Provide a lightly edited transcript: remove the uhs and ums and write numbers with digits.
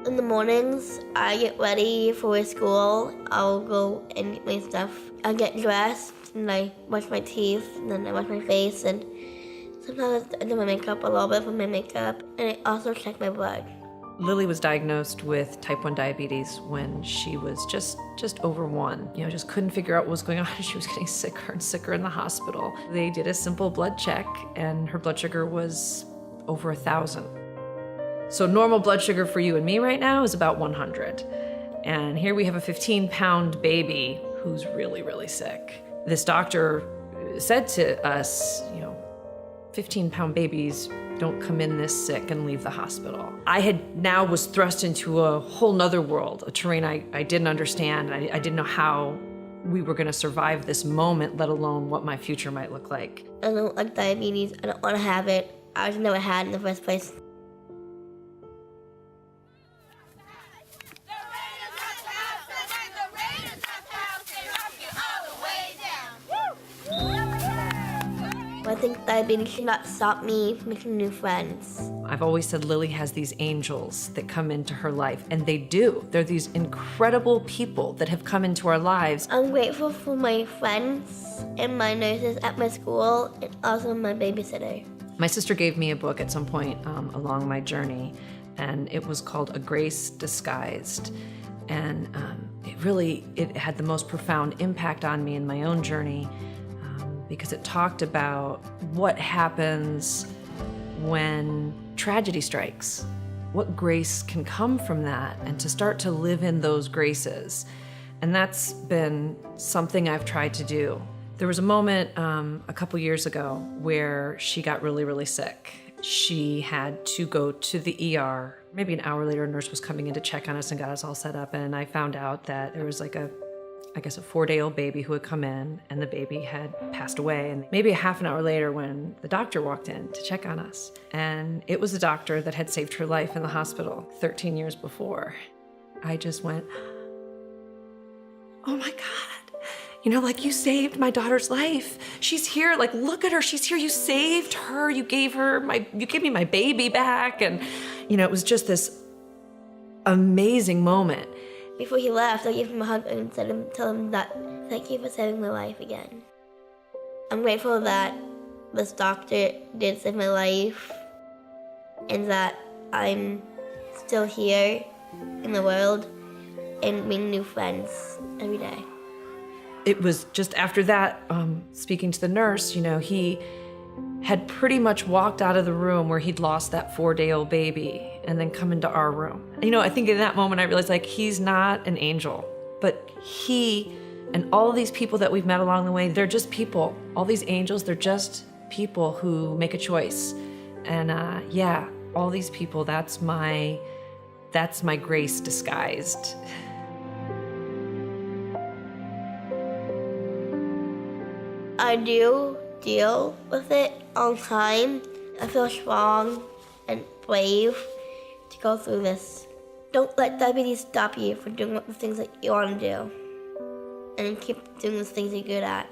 In the mornings, I get ready for school. I'll go and get my stuff. I get dressed, and I wash my teeth, and then I wash my face, and sometimes I do my makeup, a little bit of my makeup, and I also check my blood. Lily was diagnosed with type 1 diabetes when she was just over 1. Just couldn't figure out what was going on. She was getting sicker and sicker in the hospital. They did a simple blood check, and her blood sugar was over 1,000. So normal blood sugar for you and me right now is about 100. And here we have a 15-pound baby who's really, really sick. This doctor said to us, 15-pound babies don't come in this sick and leave the hospital. I now was thrust into a whole nother world, a terrain I didn't understand. I didn't know how we were gonna survive this moment, let alone what my future might look like. I don't like diabetes. I don't want to have it. I just never had it in the first place. I think diabetes should not stop me from making new friends. I've always said Lily has these angels that come into her life, and they do. They're these incredible people that have come into our lives. I'm grateful for my friends and my nurses at my school, and also my babysitter. My sister gave me a book at some point along my journey, and it was called A Grace Disguised. And it had the most profound impact on me in my own journey, because it talked about what happens when tragedy strikes, what grace can come from that, and to start to live in those graces. And that's been something I've tried to do. There was a moment a couple years ago where she got really, really sick. She had to go to the ER. Maybe an hour later, a nurse was coming in to check on us and got us all set up, and I found out that there was a 4-day-old baby who had come in, and the baby had passed away. And maybe a half an hour later, when the doctor walked in to check on us, and it was the doctor that had saved her life in the hospital 13 years before, I just went, oh my God, you saved my daughter's life. She's here, look at her, she's here, you saved her, you gave me my baby back. And, it was just this amazing moment. Before he left, I gave him a hug and tell him that thank you for saving my life again. I'm grateful that this doctor did save my life and that I'm still here in the world and making new friends every day. It was just after that, speaking to the nurse, he had pretty much walked out of the room where he'd lost that 4-day-old baby and then come into our room. I think in that moment I realized he's not an angel, but he and all these people that we've met along the way, they're just people. All these angels, they're just people who make a choice. And all these people, that's my grace disguised. I do deal with it all the time. I feel strong and brave to go through this. Don't let diabetes stop you from doing the things that you want to do. And keep doing the things you're good at.